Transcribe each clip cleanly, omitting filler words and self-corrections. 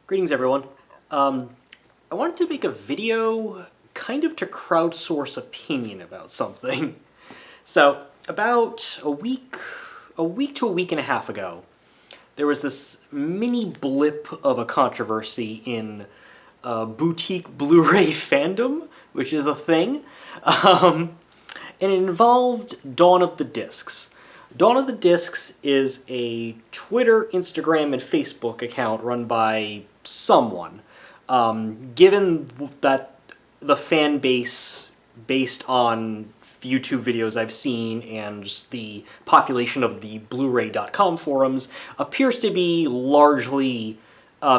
Greetings, everyone. I wanted to make a video kind of to crowdsource opinion about something. So, about a week to a week and a half ago, there was this mini blip of a controversy in boutique Blu-ray fandom, which is a thing, and it involved Dawn of the Discs. Dawn of the Discs is a Twitter, Instagram, and Facebook account run by someone. Given that the fan base based on YouTube videos I've seen and just the population of the Blu-ray.com forums appears to be largely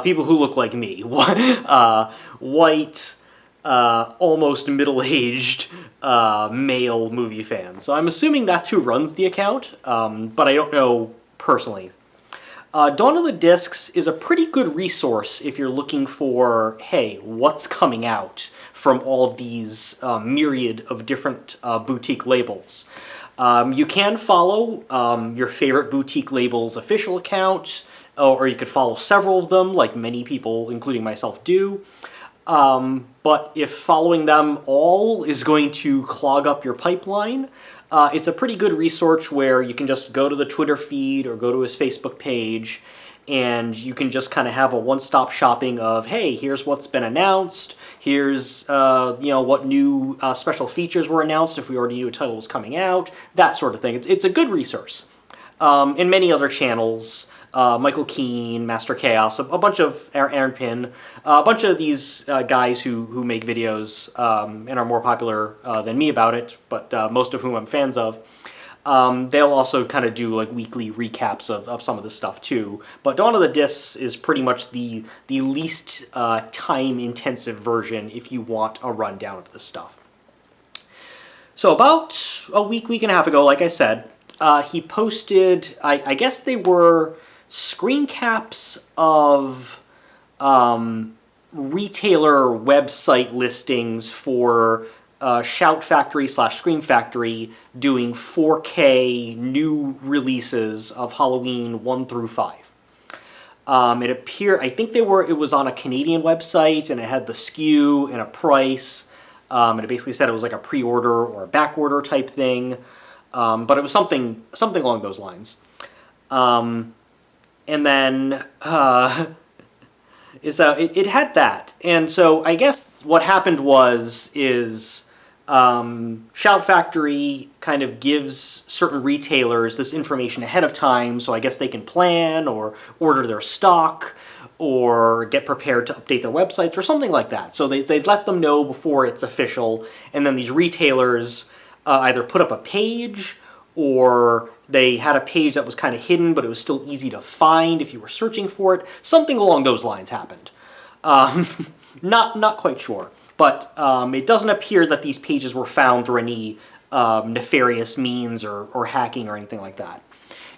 people who look like me. White, almost middle-aged male movie fans. So I'm assuming that's who runs the account, but I don't know personally. Dawn of the Discs is a pretty good resource if you're looking for, hey, what's coming out from all of these myriad of different boutique labels. You can follow your favorite boutique label's official account, or you could follow several of them, like many people, including myself, do. But if following them all is going to clog up your pipeline, it's a pretty good resource where you can just go to the Twitter feed or go to his Facebook page, and you can just kind of have a one-stop shopping of, hey, here's what's been announced, here's what new special features were announced if we already knew a title was coming out, that sort of thing. It's a good resource. And many other channels, Michael Keane, Master Chaos, a bunch of Aaron Pin, a bunch of these guys who make videos and are more popular than me about it, but most of whom I'm fans of. They'll also kind of do like weekly recaps of some of this stuff too. But Dawn of the Discs is pretty much the least time-intensive version if you want a rundown of this stuff. So about a week and a half ago, like I said, he posted, I guess they were screen caps of retailer website listings for Shout Factory / Scream Factory doing 4K new releases of Halloween 1 through 5. It appeared, I think it was on a Canadian website, and it had the SKU and a price, and it basically said it was like a pre-order or a back order type thing, but it was something along those lines. And then, so it had that. And so I guess what happened is Shout Factory kind of gives certain retailers this information ahead of time, so I guess they can plan or order their stock or get prepared to update their websites or something like that. So they let them know before it's official, and then these retailers either put up a page, or they had a page that was kind of hidden, but it was still easy to find if you were searching for it. Something along those lines happened. Not quite sure. But it doesn't appear that these pages were found through any nefarious means or hacking or anything like that.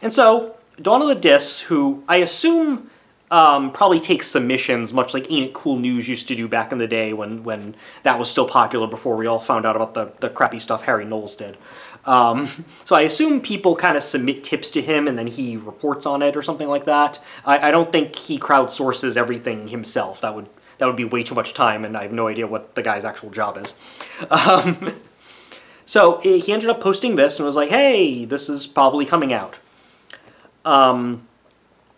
And so, Dawn of the Discs, who I assume probably takes submissions, much like Ain't It Cool News used to do back in the day when that was still popular before we all found out about the crappy stuff Harry Knowles did. So I assume people kind of submit tips to him and then he reports on it or something like that. I don't think he crowdsources everything himself. That would be way too much time, and I have no idea what the guy's actual job is. So he ended up posting this and was like, hey, this is probably coming out. And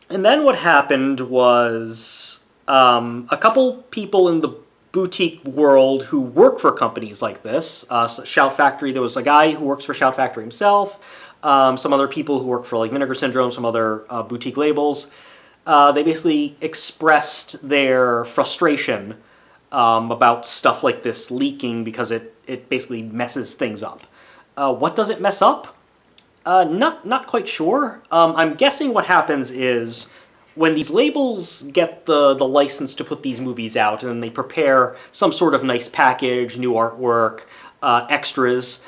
then what happened was a couple people in the boutique world who work for companies like this, Shout Factory, there was a guy who works for Shout Factory himself, some other people who work for like Vinegar Syndrome, some other boutique labels. They basically expressed their frustration about stuff like this leaking because it basically messes things up. What does it mess up? Not quite sure. I'm guessing what happens is when these labels get the license to put these movies out, and then they prepare some sort of nice package, new artwork, extras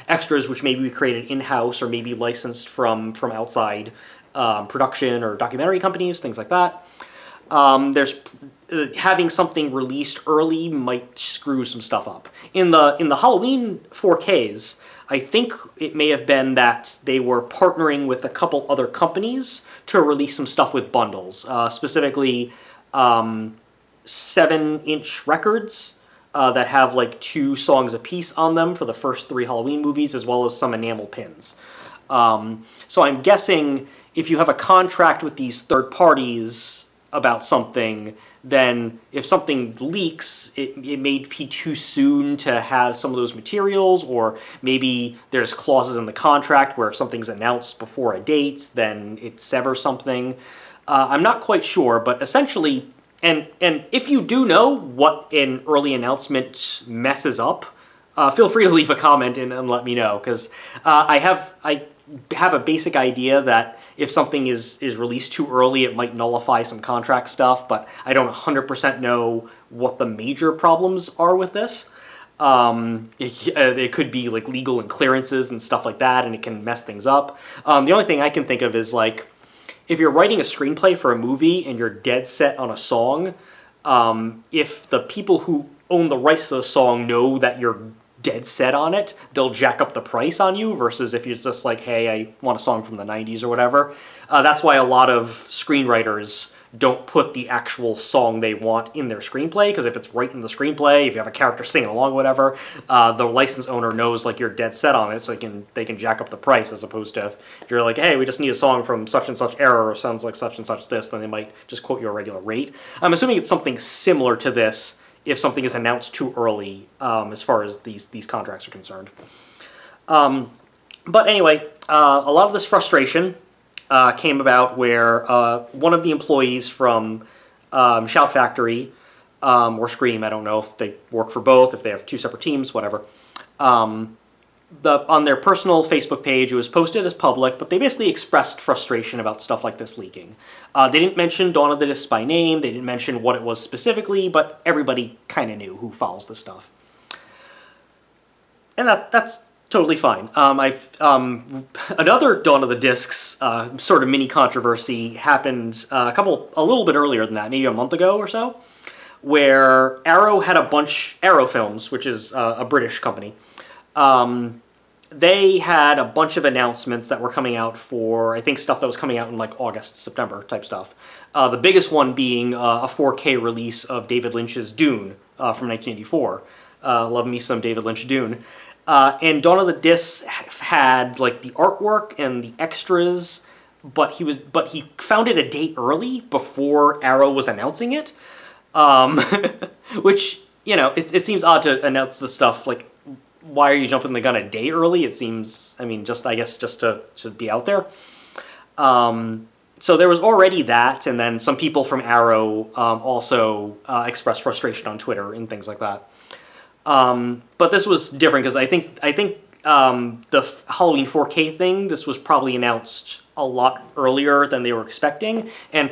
which maybe we created in-house or maybe licensed from outside production or documentary companies, things like that. There's having something released early might screw some stuff up. In the Halloween 4Ks, I think it may have been that they were partnering with a couple other companies to release some stuff with bundles. Specifically, 7-inch records that have like 2 songs apiece on them for the first 3 Halloween movies, as well as some enamel pins. So I'm guessing if you have a contract with these third parties about something, then if something leaks, it may be too soon to have some of those materials, or maybe there's clauses in the contract where if something's announced before a date, then it severs something. I'm not quite sure, but essentially, and if you do know what an early announcement messes up, feel free to leave a comment and let me know, because I have a basic idea that if something is released too early, it might nullify some contract stuff, but I don't 100% know what the major problems are with this. It could be like legal and clearances and stuff like that, and it can mess things up. The only thing I can think of is like, if you're writing a screenplay for a movie and you're dead set on a song, if the people who own the rights to the song know that you're dead set on it, they'll jack up the price on you, versus if you're just like, hey, I want a song from the 90s or whatever. That's why a lot of screenwriters don't put the actual song they want in their screenplay, because if it's right in the screenplay, if you have a character singing along, whatever, the license owner knows like you're dead set on it, so they can jack up the price, as opposed to if you're like, hey, we just need a song from such and such era, or sounds like such and such this, then they might just quote you a regular rate. I'm assuming it's something similar to this if something is announced too early, as far as these contracts are concerned. But anyway, a lot of this frustration came about where one of the employees from Shout Factory, or Scream, I don't know if they work for both, if they have 2 separate teams, whatever, on their personal Facebook page, it was posted as public, but they basically expressed frustration about stuff like this leaking. They didn't mention Dawn of the Discs by name, they didn't mention what it was specifically, but everybody kind of knew who follows this stuff. And that's totally fine. Another Dawn of the Discs sort of mini controversy happened a little bit earlier than that, maybe a month ago or so, where Arrow Films, which is a British company, they had a bunch of announcements that were coming out for, I think, stuff that was coming out in like August, September type stuff. The biggest one being a 4K release of David Lynch's Dune from 1984. Love me some David Lynch Dune. And Dawn of the Discs had like the artwork and the extras, but he found it a day early before Arrow was announcing it, which, you know, it seems odd to announce the stuff like, why are you jumping the gun a day early? It seems, I mean, just to be out there. So there was already that, and then some people from Arrow also expressed frustration on Twitter and things like that. But this was different because I think the Halloween 4K thing, this was probably announced a lot earlier than they were expecting, and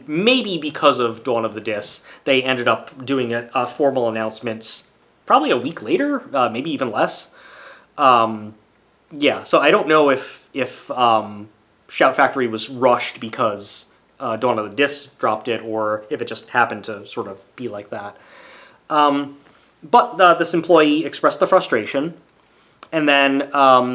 maybe because of Dawn of the Discs, they ended up doing a formal announcement probably a week later, maybe even less. Yeah, so I don't know if Shout Factory was rushed because Dawn of the Discs dropped it, or if it just happened to sort of be like that. But this employee expressed the frustration, and then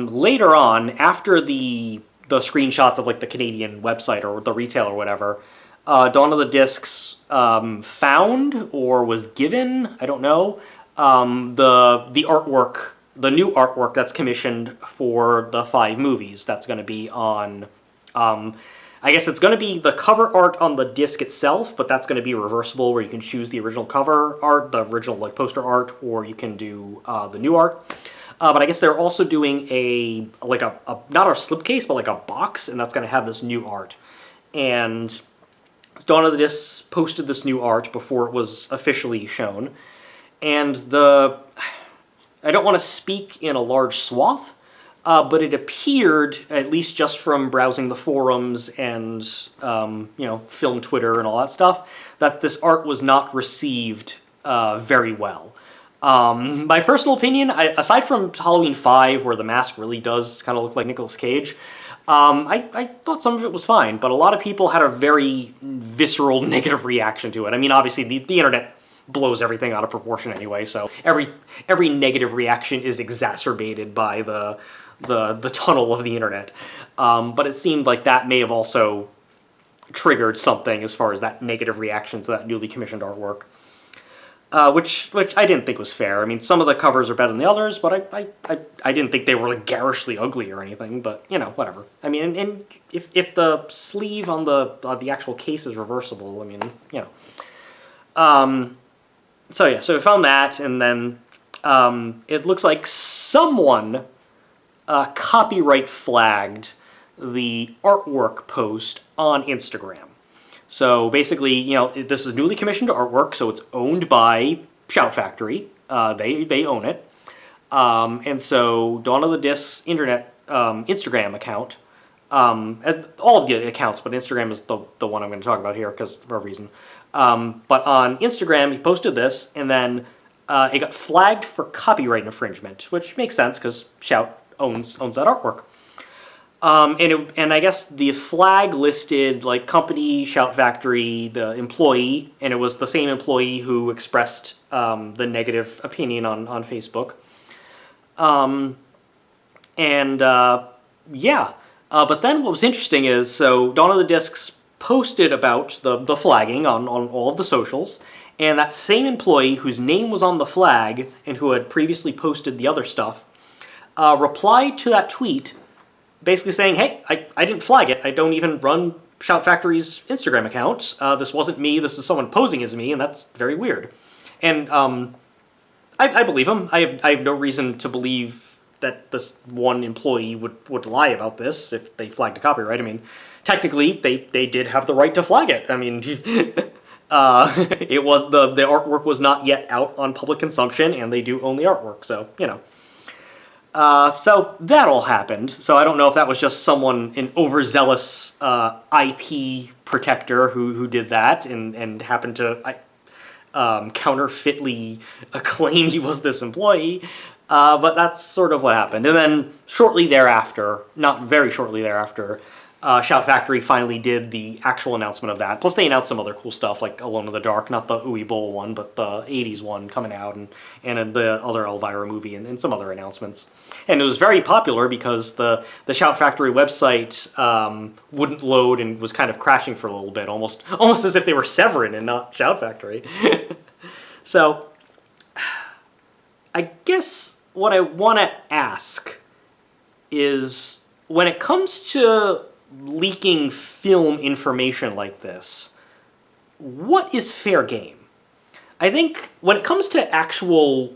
later on, after the screenshots of like the Canadian website or the retail or whatever, Dawn of the Discs found or was given, I don't know, the artwork, the new artwork that's commissioned for the 5 movies. That's going to be on, I guess it's going to be the cover art on the disc itself, but that's going to be reversible, where you can choose the original cover art, the original like poster art, or you can do the new art. But I guess they're also doing a not a slipcase, but like a box, and that's going to have this new art. And Dawn of the Discs posted this new art before it was officially shown. And I don't want to speak in a large swath, but it appeared, at least just from browsing the forums and, film Twitter and all that stuff, that this art was not received very well. My personal opinion, aside from Halloween 5, where the mask really does kind of look like Nicolas Cage, I thought some of it was fine, but a lot of people had a very visceral negative reaction to it. I mean, obviously, the internet blows everything out of proportion anyway, so every negative reaction is exacerbated by the tunnel of the internet. But it seemed like that may have also triggered something as far as that negative reaction to that newly commissioned artwork. Which I didn't think was fair. I mean, some of the covers are better than the others, but I didn't think they were like garishly ugly or anything. But you know, whatever. I mean, and if the sleeve on the actual case is reversible, I mean, you know. So yeah, so I found that, and then it looks like someone copyright flagged the artwork post on Instagram. So basically, you know, this is newly commissioned artwork, so it's owned by Shout Factory. They own it. And so Dawn of the Discs Instagram account, all of the accounts, but Instagram is the one I'm going to talk about here because for a reason. But on Instagram, he posted this, and then it got flagged for copyright infringement, which makes sense because Shout owns that artwork. And I guess the flag listed like company, Shout Factory, the employee, and it was the same employee who expressed the negative opinion on Facebook. But then what was interesting is, so Dawn of the Discs posted about the flagging on all of the socials, and that same employee whose name was on the flag and who had previously posted the other stuff replied to that tweet basically saying, hey, I didn't flag it. I don't even run Shout Factory's Instagram account. This wasn't me. This is someone posing as me, and that's very weird. And I believe him. I have no reason to believe that this one employee would lie about this if they flagged a copyright. I mean, technically, they did have the right to flag it. I mean, it was the artwork was not yet out on public consumption, and they do own the artwork, so, you know. So that all happened. So I don't know if that was just an overzealous IP protector who did that and happened to counterfeitly claim he was this employee. But that's sort of what happened. And then shortly thereafter, not very shortly thereafter, Shout Factory finally did the actual announcement of that. Plus they announced some other cool stuff like Alone in the Dark, not the Uwe Boll one, but the 80s one coming out, and the other Elvira movie, and some other announcements. And it was very popular because the Shout Factory website wouldn't load and was kind of crashing for a little bit, almost as if they were Severin and not Shout Factory. So I guess what I want to ask is, when it comes to leaking film information like this, what is fair game? I think when it comes to actual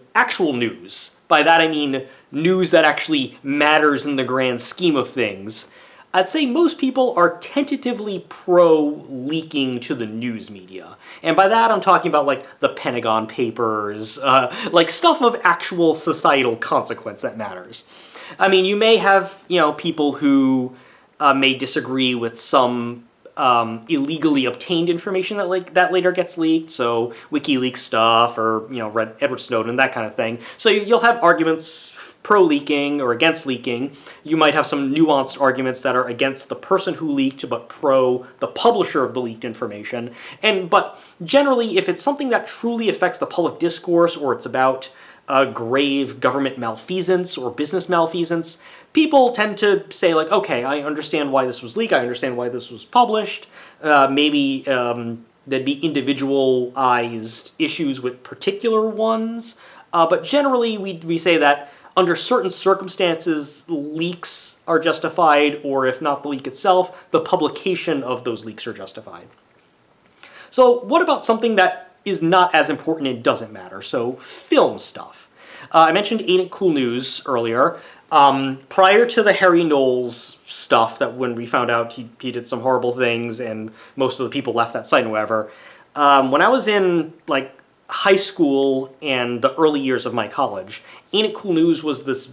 news, by that I mean news that actually matters in the grand scheme of things, I'd say most people are tentatively pro-leaking to the news media. And by that I'm talking about like the Pentagon Papers, like stuff of actual societal consequence that matters. I mean, you may have, you know, people who may disagree with some illegally obtained information that later gets leaked, so WikiLeaks stuff, or, you know, Edward Snowden, that kind of thing. So you'll have arguments pro-leaking or against leaking. You might have some nuanced arguments that are against the person who leaked, but pro the publisher of the leaked information. But generally, if it's something that truly affects the public discourse, or it's about grave government malfeasance or business malfeasance, people tend to say, like, okay, I understand why this was leaked, I understand why this was published. Maybe there'd be individualized issues with particular ones, but generally we say that under certain circumstances, leaks are justified, or if not the leak itself, the publication of those leaks are justified. So what about something that is not as important and doesn't matter? So film stuff. I mentioned Ain't It Cool News earlier. Prior to the Harry Knowles stuff, that when we found out he did some horrible things and most of the people left that site and whatever, when I was in like high school and the early years of my college, Ain't It Cool News was this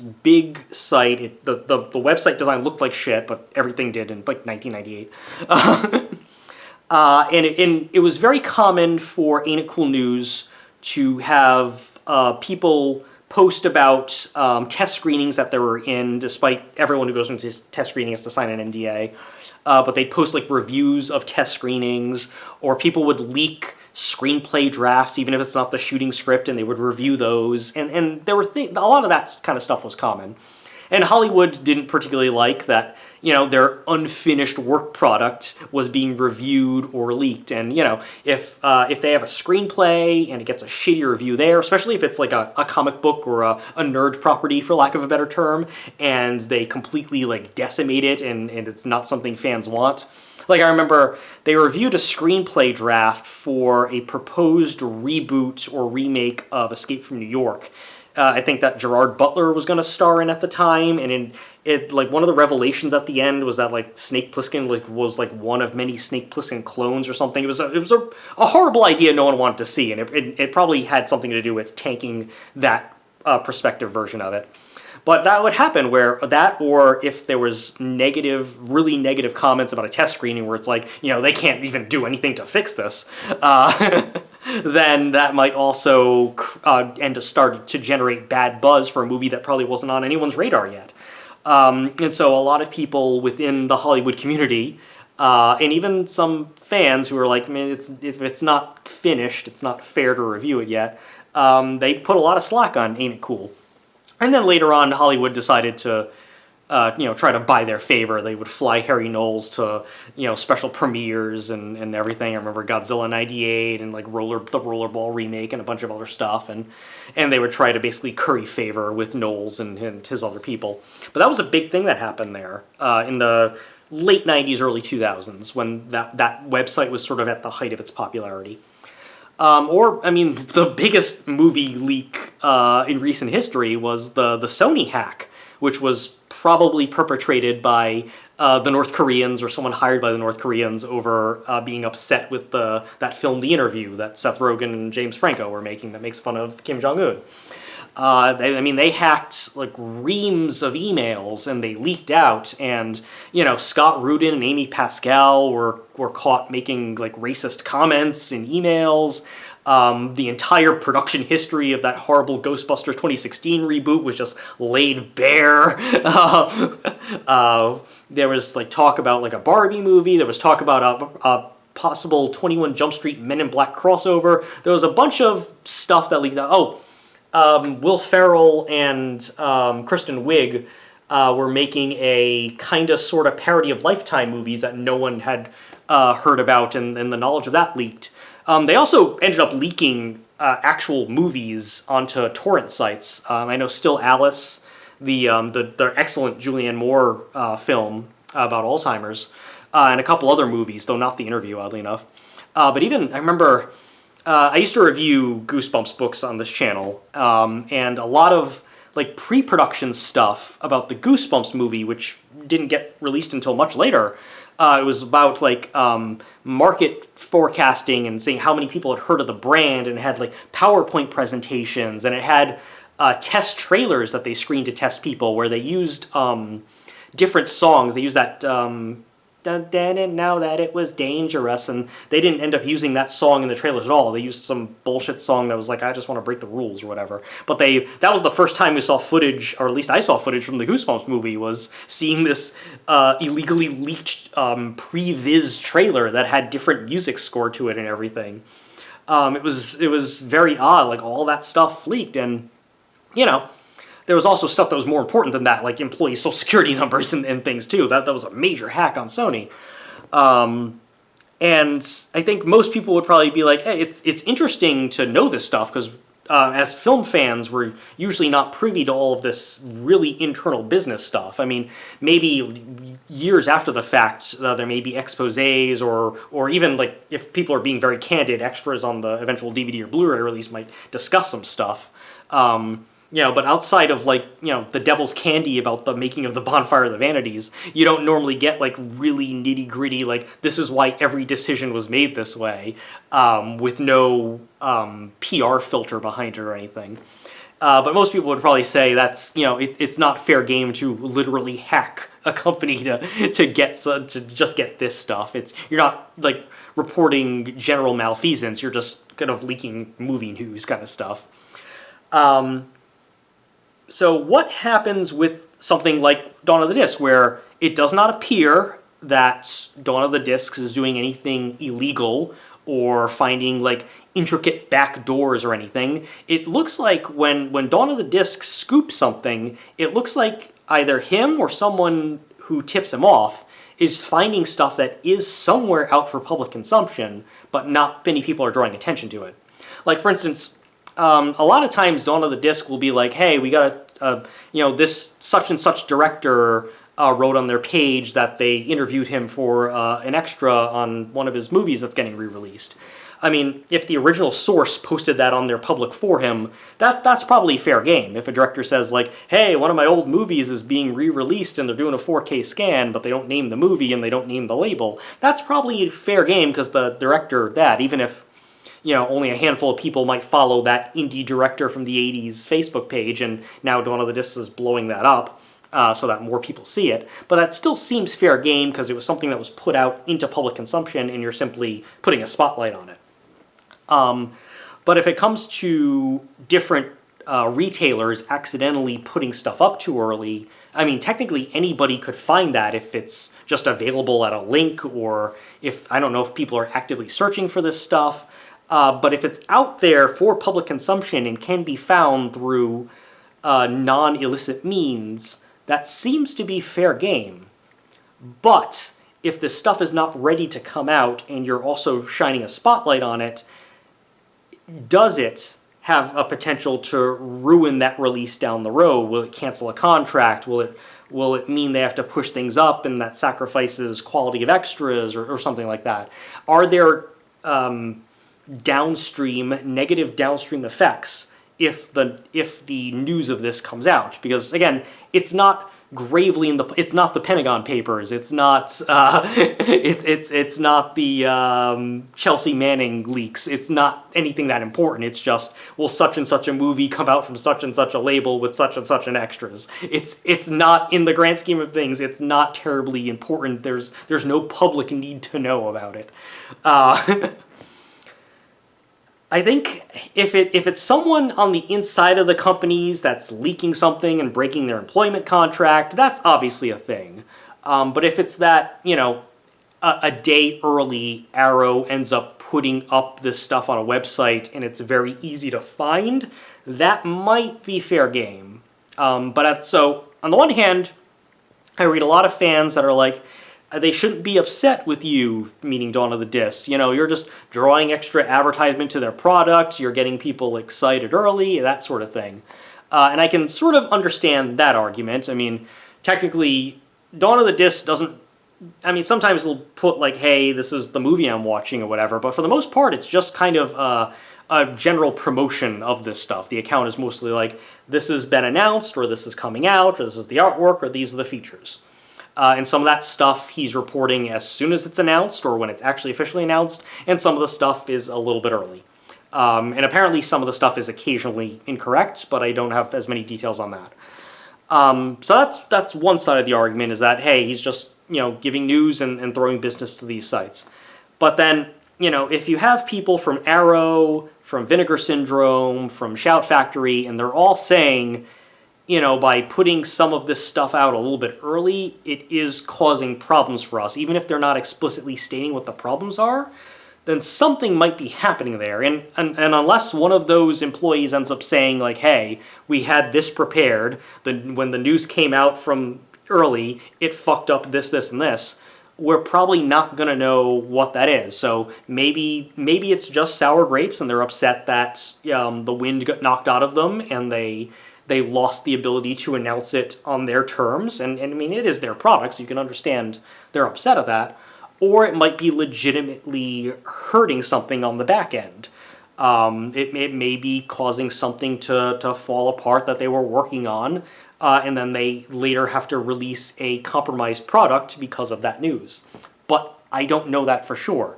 big site. The website design looked like shit, but everything did in like 1998. And it was very common for Ain't It Cool News to have people post about test screenings that they were in, despite everyone who goes into test screening has to sign an NDA. But they'd post like reviews of test screenings, or people would leak screenplay drafts, even if it's not the shooting script, and they would review those. And there were a lot of that kind of stuff was common. And Hollywood didn't particularly like that, their unfinished work product was being reviewed or leaked. And if they have a screenplay and it gets a shitty review there, especially if it's like a comic book or a nerd property, for lack of a better term, and they completely like decimate it and it's not something fans want. Like, I remember they reviewed a screenplay draft for a proposed reboot or remake of Escape from New York. I think that Gerard Butler was going to star in at the time, and like one of the revelations at the end was that like Snake Plissken was like one of many Snake Plissken clones or something. It was a horrible idea no one wanted to see, and it probably had something to do with tanking that prospective version of it. But that would happen where that, or if there was really negative comments about a test screening where it's like, they can't even do anything to fix this, then that might also start to generate bad buzz for a movie that probably wasn't on anyone's radar yet. And so a lot of people within the Hollywood community, and even some fans who are like, man, if it's not finished, it's not fair to review it yet, they put a lot of slack on Ain't It Cool. And then later on, Hollywood decided to, try to buy their favor. They would fly Harry Knowles to, special premieres and everything. I remember Godzilla '98 and like the Rollerball remake and a bunch of other stuff. And they would try to basically curry favor with Knowles and his other people. But that was a big thing that happened there in the late '90s, early 2000s, when that website was sort of at the height of its popularity. The biggest movie leak in recent history was the Sony hack, which was probably perpetrated by the North Koreans or someone hired by the North Koreans over being upset with that film, The Interview, that Seth Rogen and James Franco were making that makes fun of Kim Jong-un. They hacked like reams of emails and they leaked out, and Scott Rudin and Amy Pascal were caught making like racist comments in emails. The entire production history of that horrible Ghostbusters 2016 reboot was just laid bare. There was like talk about like a Barbie movie. There was talk about a possible 21 Jump Street Men in Black crossover. There was a bunch of stuff that leaked out. Will Ferrell and Kristen Wiig were making a kind of sort of parody of Lifetime movies that no one had heard about, and the knowledge of that leaked. They also ended up leaking actual movies onto torrent sites. I know Still Alice, the excellent Julianne Moore film about Alzheimer's, and a couple other movies, though not The Interview, oddly enough. But even, I remember... I used to review Goosebumps books on this channel, and a lot of like pre-production stuff about the Goosebumps movie, which didn't get released until much later. It was about like market forecasting and seeing how many people had heard of the brand, and it had like PowerPoint presentations, and it had test trailers that they screened to test people where they used different songs. They used that... Didn't know that it was dangerous, and they didn't end up using that song in the trailers at all. They used some bullshit song that was like, I just want to break the rules or whatever. But that was the first time we saw footage, or at least I saw footage from the Goosebumps movie, was seeing this illegally leaked pre-viz trailer that had different music scored to it and everything. It was very odd, like all that stuff leaked, and there was also stuff that was more important than that, like employee social security numbers and things too. That was a major hack on Sony. And I think most people would probably be like, hey, it's interesting to know this stuff, because as film fans, we're usually not privy to all of this really internal business stuff. I mean, maybe years after the fact, there may be exposés or even, like, if people are being very candid, extras on the eventual DVD or Blu-ray release might discuss some stuff. But outside of, like, the devil's candy about the making of the Bonfire of the Vanities, you don't normally get, like, really nitty-gritty, like, this is why every decision was made this way, with no PR filter behind it or anything. But most people would probably say that's, it's not fair game to literally hack a company to just get this stuff. You're not, like, reporting general malfeasance, you're just kind of leaking movie news kind of stuff. So what happens with something like Dawn of the Disc, where it does not appear that Dawn of the Discs is doing anything illegal or finding, like, intricate back doors or anything? It looks like when Dawn of the Disc scoops something, it looks like either him or someone who tips him off is finding stuff that is somewhere out for public consumption, but not many people are drawing attention to it. Like, for instance, a lot of times Dawn of the Disc will be like, hey, we got this such and such director wrote on their page that they interviewed him for an extra on one of his movies that's getting re-released. I mean, if the original source posted that on their public for him, that's probably fair game. If a director says, like, hey, one of my old movies is being re-released and they're doing a 4K scan, but they don't name the movie and they don't name the label, that's probably fair game because the director, even if only a handful of people might follow that indie director from the 80s Facebook page, and now Dawn of the Disc is blowing that up so that more people see it. But that still seems fair game because it was something that was put out into public consumption and you're simply putting a spotlight on it. But if it comes to different retailers accidentally putting stuff up too early, I mean, technically anybody could find that if it's just available at a link, or if, I don't know if people are actively searching for this stuff. But if it's out there for public consumption and can be found through non-illicit means, that seems to be fair game. But if this stuff is not ready to come out and you're also shining a spotlight on it, does it have a potential to ruin that release down the road? Will it cancel a contract? Will it mean they have to push things up and that sacrifices quality of extras or something like that? Are there negative downstream effects if the news of this comes out? Because again, it's not it's not the Pentagon Papers, it's not it's not the Chelsea Manning leaks, it's not anything that important. It's just, will such and such a movie come out from such and such a label with such and such an extras. It's not, in the grand scheme of things, it's not terribly important. There's no public need to know about it. I think if it's someone on the inside of the companies that's leaking something and breaking their employment contract, that's obviously a thing. But if it's that, a day early, Arrow ends up putting up this stuff on a website and it's very easy to find, that might be fair game. So on the one hand, I read a lot of fans that are like, they shouldn't be upset with you, meaning Dawn of the Disc. You're just drawing extra advertisement to their product, you're getting people excited early, that sort of thing. And I can sort of understand that argument. I mean, technically, Dawn of the Disc doesn't... I mean, sometimes they'll put, like, hey, this is the movie I'm watching or whatever, but for the most part, it's just kind of a general promotion of this stuff. The account is mostly like, this has been announced, or this is coming out, or this is the artwork, or these are the features. And some of that stuff he's reporting as soon as it's announced or when it's actually officially announced, and some of the stuff is a little bit early. And apparently some of the stuff is occasionally incorrect, but I don't have as many details on that. So that's one side of the argument, is that, hey, he's just giving news and throwing business to these sites. But then, if you have people from Arrow, from Vinegar Syndrome, from Shout Factory, and they're all saying, by putting some of this stuff out a little bit early, it is causing problems for us. Even if they're not explicitly stating what the problems are, then something might be happening there. And unless one of those employees ends up saying, like, hey, we had this prepared, when the news came out from early, it fucked up this, and this, we're probably not going to know what that is. So maybe it's just sour grapes and they're upset that the wind got knocked out of them and they lost the ability to announce it on their terms. And I mean, it is their product, so you can understand they're upset at that. Or it might be legitimately hurting something on the back end. It may be causing something to fall apart that they were working on, and then they later have to release a compromised product because of that news. But I don't know that for sure.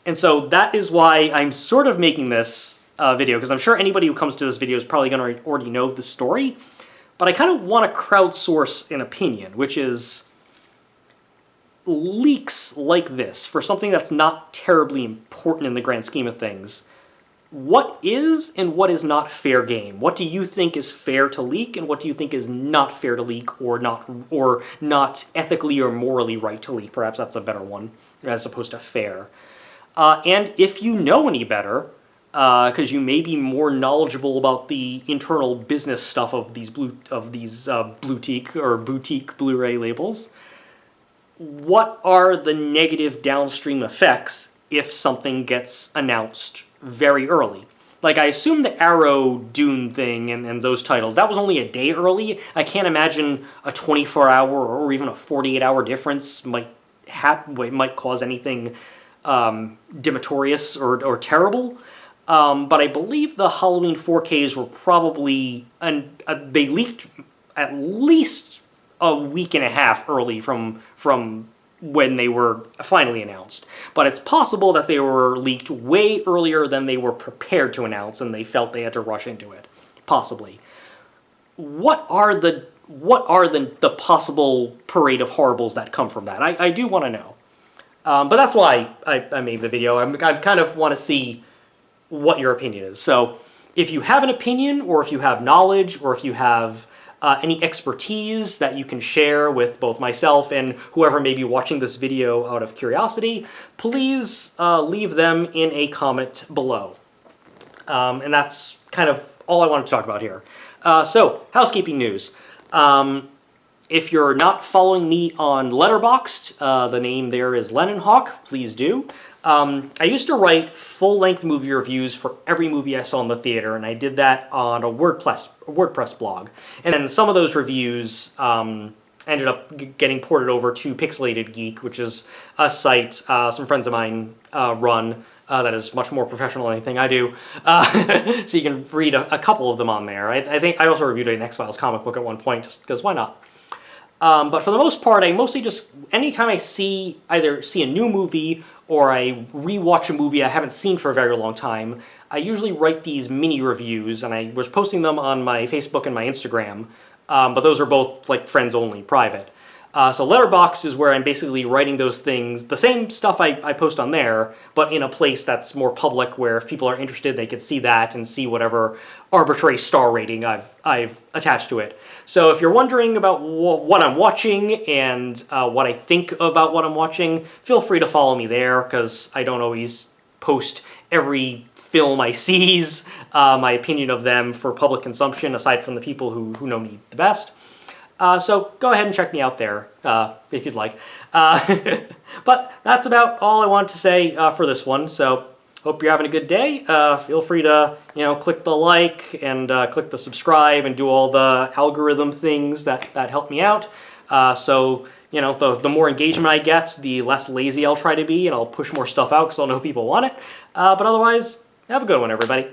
And so that is why I'm sort of making this video, because I'm sure anybody who comes to this video is probably going to already know the story, but I kind of want to crowdsource an opinion, which is leaks like this, for something that's not terribly important in the grand scheme of things. What is and what is not fair game? What do you think is fair to leak, and what do you think is not fair to leak, or not ethically or morally right to leak? Perhaps that's a better one, as opposed to fair. And if you know any better, because you may be more knowledgeable about the internal business stuff of these boutique Blu-ray labels, what are the negative downstream effects if something gets announced very early? Like, I assume the Arrow Dune thing and those titles, that was only a day early. I can't imagine a 24-hour or even a 48-hour difference might cause anything deleterious or terrible. But I believe the Halloween 4Ks were probably... they leaked at least a week and a half early from when they were finally announced. But it's possible that they were leaked way earlier than they were prepared to announce, and they felt they had to rush into it. Possibly. What are the possible parade of horribles that come from that? I do want to know. But that's why I made the video. I kind of want to see what your opinion is. So if you have an opinion, or if you have knowledge, or if you have any expertise that you can share with both myself and whoever may be watching this video out of curiosity, please leave them in a comment below. And that's kind of all I wanted to talk about here. So, housekeeping news. If you're not following me on Letterboxd, the name there is Leninhawk, please do. I used to write full-length movie reviews for every movie I saw in the theater, and I did that on a WordPress blog. And then some of those reviews ended up getting ported over to Pixelated Geek, which is a site some friends of mine run that is much more professional than anything I do. So you can read a couple of them on there. I think I also reviewed an X-Files comic book at one point, just because why not? But for the most part, I mostly just, anytime I either see a new movie or I rewatch a movie I haven't seen for a very long time, I usually write these mini reviews, and I was posting them on my Facebook and my Instagram, but those are both like friends only, private. So Letterboxd is where I'm basically writing those things, the same stuff I post on there, but in a place that's more public, where if people are interested, they can see that and see whatever arbitrary star rating I've attached to it. So if you're wondering about what I'm watching and what I think about what I'm watching, feel free to follow me there, because I don't always post every film I sees, my opinion of them for public consumption, aside from the people who know me the best. So go ahead and check me out there, if you'd like. But that's about all I wanted to say for this one, so hope you're having a good day. Feel free to, click the like and click the subscribe and do all the algorithm things that help me out. So, the more engagement I get, the less lazy I'll try to be, and I'll push more stuff out because I'll know people want it. But otherwise, have a good one, everybody.